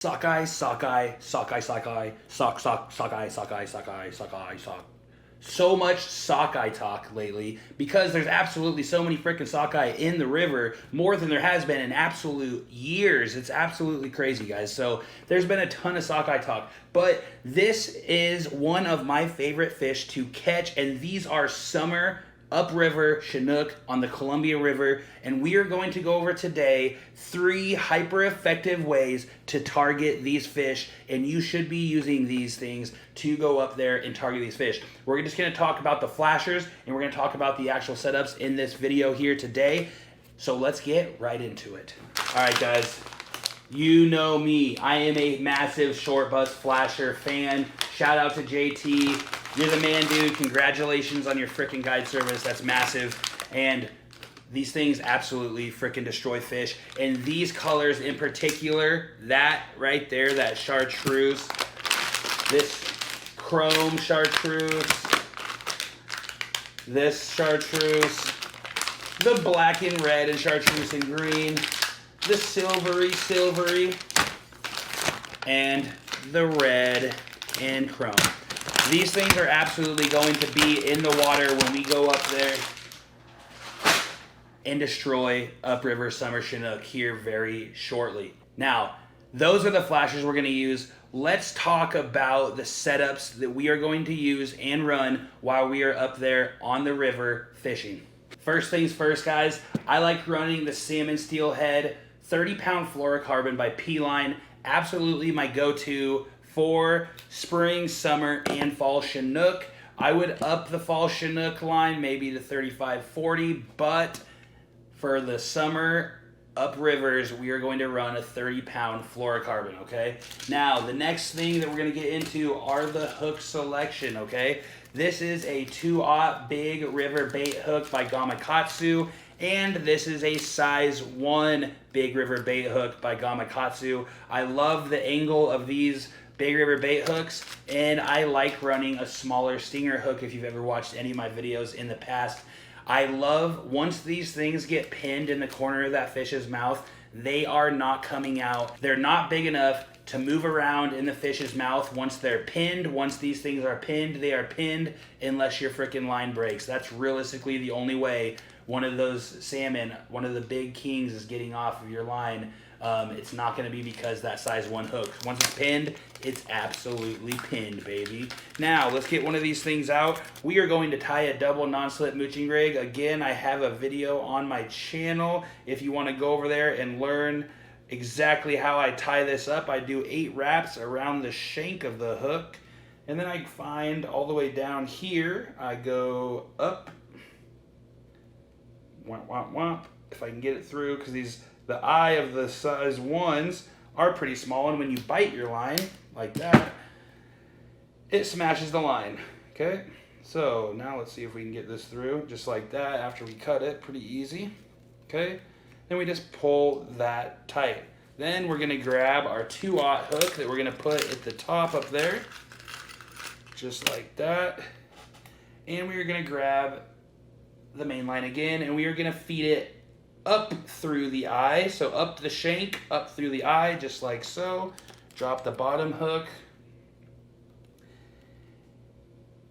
Sockeye, sockeye, sockeye, sockeye, sock. So much sockeye talk lately because there's absolutely so many freaking sockeye in the river, more than there has been in absolute years. It's absolutely crazy, guys. So there's been a ton of sockeye talk, but this is one of my favorite fish to catch, and these are summer upriver Chinook on the Columbia River, and we are going to go over today 3 hyper effective ways to target these fish, and you should be using these things to go up there and target these fish. We're just going to talk about the flashers, and we're going to talk about the actual setups in this video here today. So let's get right into it. All right, guys. You know me. I am a massive short bus flasher fan. Shout out to JT. You're the man, dude. Congratulations on your freaking guide service. That's massive. And these things absolutely freaking destroy fish. And these colors in particular, that right there, that chartreuse, this chrome chartreuse, this chartreuse, the black and red and chartreuse and green, the silvery, and the red and chrome. These things are absolutely going to be in the water when we go up there and destroy upriver summer Chinook here very shortly. Now, those are the flashers we're going to use. Let's talk about the setups that we are going to use and run while we are up there on the river fishing. First things first, guys, I like running the salmon steelhead 30-pound fluorocarbon by P-Line. Absolutely my go-to for spring, summer, and fall Chinook. I would up the fall Chinook line maybe to 35-40, but for the summer uprivers, we are going to run a 30-pound fluorocarbon, okay? Now, the next thing that we're going to get into are the hook selection, okay? This is a 2/0 big river bait hook by Gamakatsu, and this is a size 1 big river bait hook by Gamakatsu. I love the angle of these big river bait hooks, and I like running a smaller stinger hook if you've ever watched any of my videos in the past. I love, once these things get pinned in the corner of that fish's mouth, they are not coming out. They're not big enough to move around in the fish's mouth once they're pinned. Once these things are pinned, they are pinned unless your freaking line breaks. That's realistically the only way one of those salmon, one of the big kings, is getting off of your line. It's not going to be because that size 1 hook. Once it's pinned, it's absolutely pinned, baby. Now, let's get one of these things out. We are going to tie a double non-slip mooching rig. Again, I have a video on my channel. If you want to go over there and learn exactly how I tie this up, I do 8 wraps around the shank of the hook. And then I find all the way down here, I go up. Womp, womp, womp. If I can get it through, because the eye of the size 1s are pretty small, and when you bite your line like that, it smashes the line. Okay, so now let's see if we can get this through just like that after we cut it. Pretty easy. Okay, then we just pull that tight. Then we're going to grab our 2/0 hook that we're going to put at the top up there, just like that, and we are going to grab the main line again, and we are going to feed it up through the eye. So up the shank, up through the eye, just like so. Drop the bottom hook.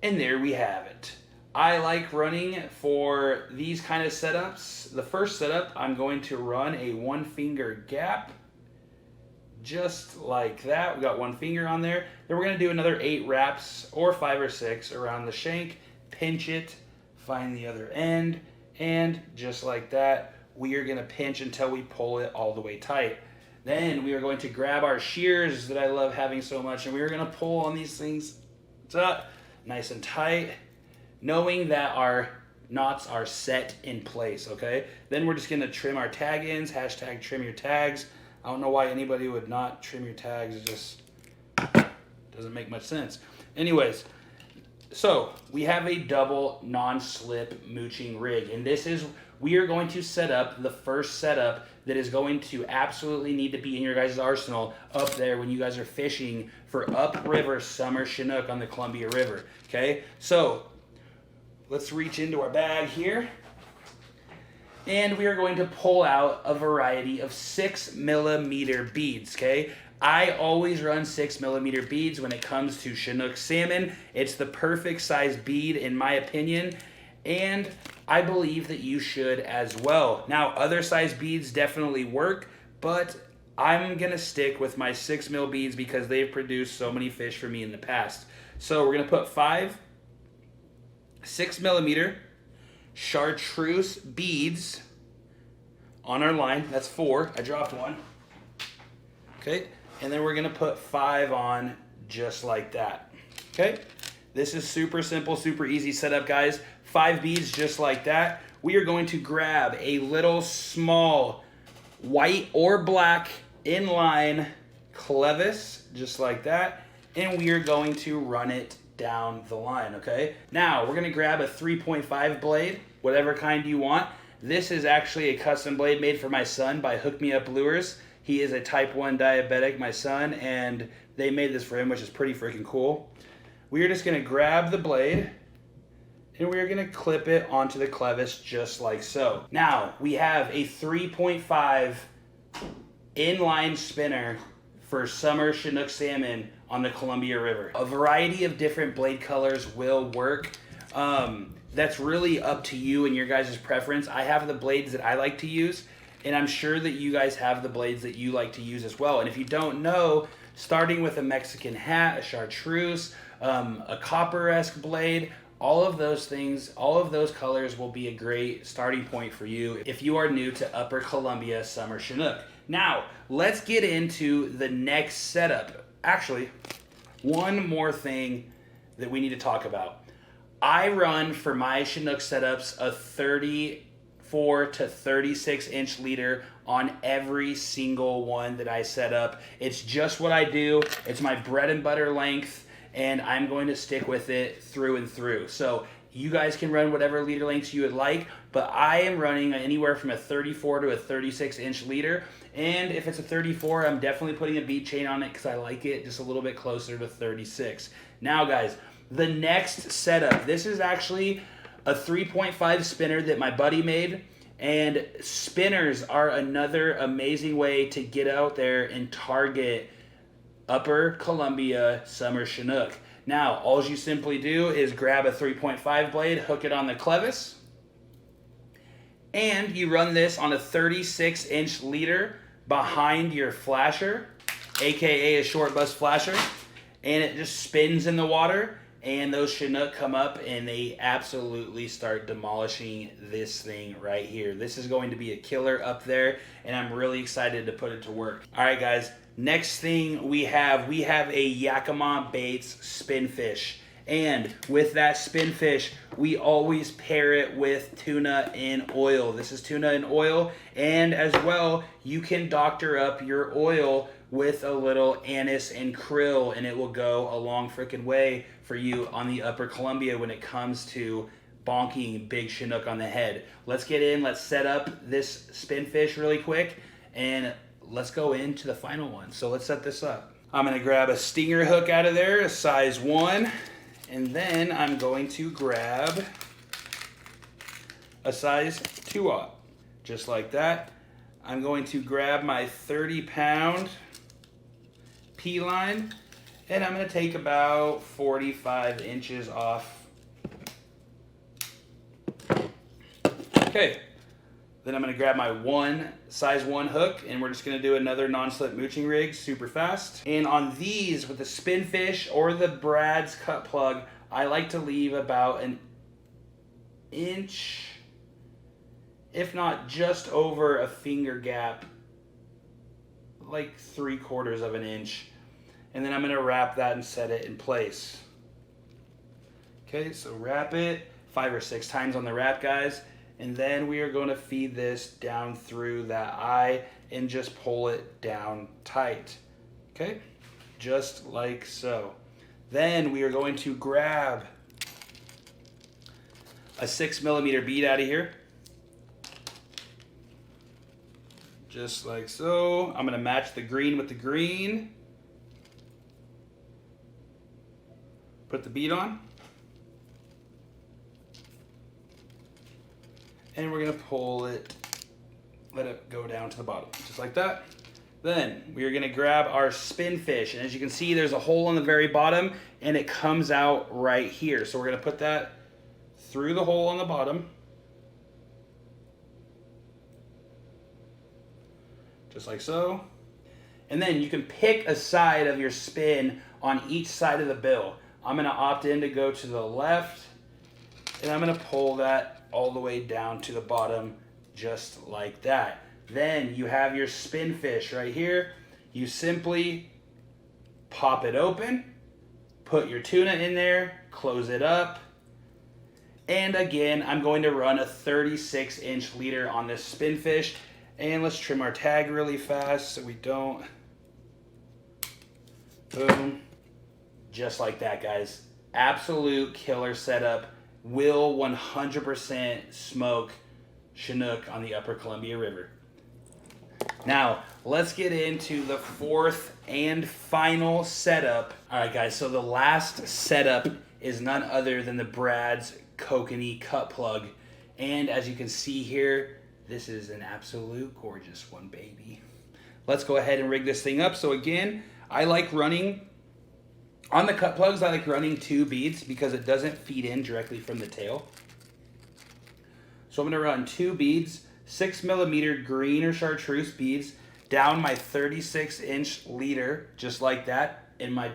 And there we have it. I like running for these kind of setups. The first setup, I'm going to run a 1-finger gap. Just like that. We got 1 finger on there. Then we're going to do another 8 wraps or 5 or 6 around the shank. Pinch it. Find the other end. And just like that, we are going to pinch until we pull it all the way tight. Then we are going to grab our shears that I love having so much, and we are going to pull on these things nice and tight, knowing that our knots are set in place, okay? Then we're just going to trim our tag ends, hashtag trim your tags. I don't know why anybody would not trim your tags. It just doesn't make much sense. Anyways, so we have a double non-slip mooching rig, and we are going to set up the first setup that is going to absolutely need to be in your guys' arsenal up there when you guys are fishing for upriver summer Chinook on the Columbia River, okay? So let's reach into our bag here, and we are going to pull out a variety of 6mm beads, okay? I always run 6mm beads when it comes to Chinook salmon. It's the perfect size bead in my opinion, and I believe that you should as well. Now, other size beads definitely work, but I'm gonna stick with my 6mm beads because they've produced so many fish for me in the past. So we're gonna put 5 6mm chartreuse beads on our line. That's 4. I dropped one. Okay, and then we're gonna put 5 on just like that. Okay, this is super simple, super easy setup, guys. 5 beads just like that. We are going to grab a little small white or black inline clevis, just like that, and we are going to run it down the line, okay? Now, we're gonna grab a 3.5 blade, whatever kind you want. This is actually a custom blade made for my son by Hook Me Up Lures. He is a type 1 diabetic, my son, and they made this for him, which is pretty freaking cool. We are just gonna grab the blade, and we are gonna clip it onto the clevis just like so. Now, we have a 3.5 inline spinner for summer Chinook salmon on the Columbia River. A variety of different blade colors will work. That's really up to you and your guys' preference. I have the blades that I like to use, and I'm sure that you guys have the blades that you like to use as well. And if you don't know, starting with a Mexican hat, a chartreuse, a copper-esque blade, all of those things, all of those colors will be a great starting point for you if you are new to Upper Columbia Summer Chinook. Now, let's get into the next setup. Actually, one more thing that we need to talk about. I run for my Chinook setups a 34 to 36 inch leader on every single one that I set up. It's just what I do. It's my bread and butter length, and I'm going to stick with it through and through. So you guys can run whatever leader lengths you would like, but I am running anywhere from a 34 to a 36 inch leader. And if it's a 34, I'm definitely putting a bead chain on it because I like it just a little bit closer to 36. Now guys, the next setup, this is actually a 3.5 spinner that my buddy made. And spinners are another amazing way to get out there and target Upper Columbia Summer Chinook. Now, all you simply do is grab a 3.5 blade, hook it on the clevis, and you run this on a 36 inch leader behind your flasher, aka a short bust flasher, and it just spins in the water, and those Chinook come up and they absolutely start demolishing this thing right here. This is going to be a killer up there, and I'm really excited to put it to work. All right, guys. Next thing we have a Yakima Baits spinfish. And with that spinfish, we always pair it with tuna in oil. This is tuna in oil. And as well, you can doctor up your oil with a little anise and krill, and it will go a long freaking way for you on the Upper Columbia when it comes to bonking big Chinook on the head. Let's get in, let's set up this spinfish really quick, and let's go into the final one. So let's set this up. I'm gonna grab a stinger hook out of there, a size 1, and then I'm going to grab a size 2/0, just like that. I'm going to grab my 30-pound P-line, and I'm gonna take about 45 inches off. Okay. Then I'm going to grab my size 1 hook, and we're just going to do another non-slip mooching rig super fast. And on these, with the spinfish or the Brad's cut plug, I like to leave about an inch, if not just over a finger gap, like 3/4 of an inch. And then I'm going to wrap that and set it in place. Okay, so wrap it 5 or 6 times on the wrap, guys. And then we are going to feed this down through that eye and just pull it down tight. Okay, just like so. Then we are going to grab a 6mm bead out of here. Just like so. I'm going to match the green with the green. Put the bead on. And we're going to pull it, let it go down to the bottom, just like that. Then we're gonna grab our spin fish, and as you can see, there's a hole on the very bottom, and it comes out right here. So we're gonna put that through the hole on the bottom, just like so. And then you can pick a side of your spin on each side of the bill. I'm gonna opt in to go to the left, and I'm gonna pull that all the way down to the bottom, just like that. Then you have your spin fish right here. You simply pop it open, put your tuna in there, close it up. And again, I'm going to run a 36-inch leader on this spin fish. And let's trim our tag really fast so we don't. Boom. Just like that, guys. Absolute killer setup. Will 100% smoke Chinook on the Upper Columbia River. Now, let's get into the fourth and final setup. All right, guys, so the last setup is none other than the Brad's Kokanee cut plug. And as you can see here, this is an absolute gorgeous one, baby. Let's go ahead and rig this thing up. So again, I like running, on the cut plugs, I like running 2 beads because it doesn't feed in directly from the tail. So I'm gonna run 2 beads, 6mm green or chartreuse beads down my 36-inch leader, just like that, in my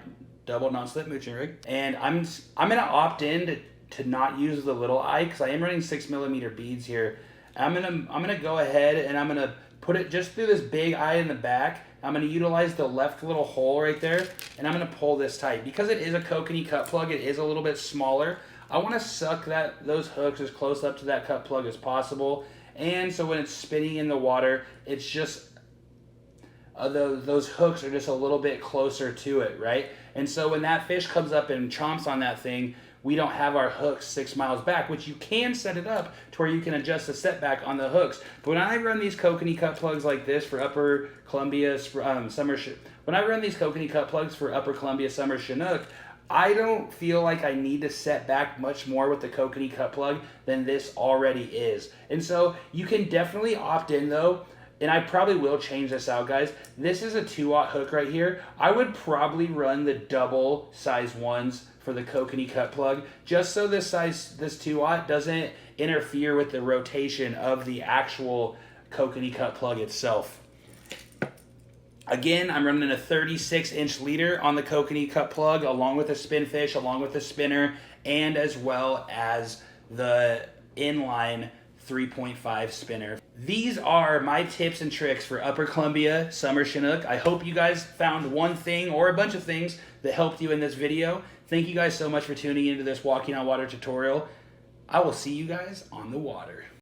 double non-slip mooching rig. And I'm gonna opt in to not use the little eye because I am running 6mm beads here. I'm gonna go ahead and I'm gonna put it just through this big eye in the back. I'm gonna utilize the left little hole right there, and I'm gonna pull this tight. Because it is a Kokanee cut plug, it is a little bit smaller. I wanna suck those hooks as close up to that cut plug as possible. And so when it's spinning in the water, it's just, those hooks are just a little bit closer to it, right? And so when that fish comes up and chomps on that thing, we don't have our hooks 6 miles back, which you can set it up to where you can adjust the setback on the hooks. But when I run these Kokanee cut plugs like this for Upper Columbia summer, when I run these Kokanee cut plugs for Upper Columbia summer Chinook, I don't feel like I need to set back much more with the Kokanee cut plug than this already is. And so you can definitely opt in though, and I probably will change this out, guys. This is a 2-aught hook right here. I would probably run the double size ones for the Kokanee cut plug, just so this 2-aught doesn't interfere with the rotation of the actual Kokanee cut plug itself. Again, I'm running a 36-inch leader on the Kokanee cut plug, along with a spin fish, along with the spinner, and as well as the inline 3.5 spinner. These are my tips and tricks for Upper Columbia summer Chinook. I hope you guys found one thing or a bunch of things that helped you in this video. Thank you guys so much for tuning into this walking on water tutorial. I will see you guys on the water.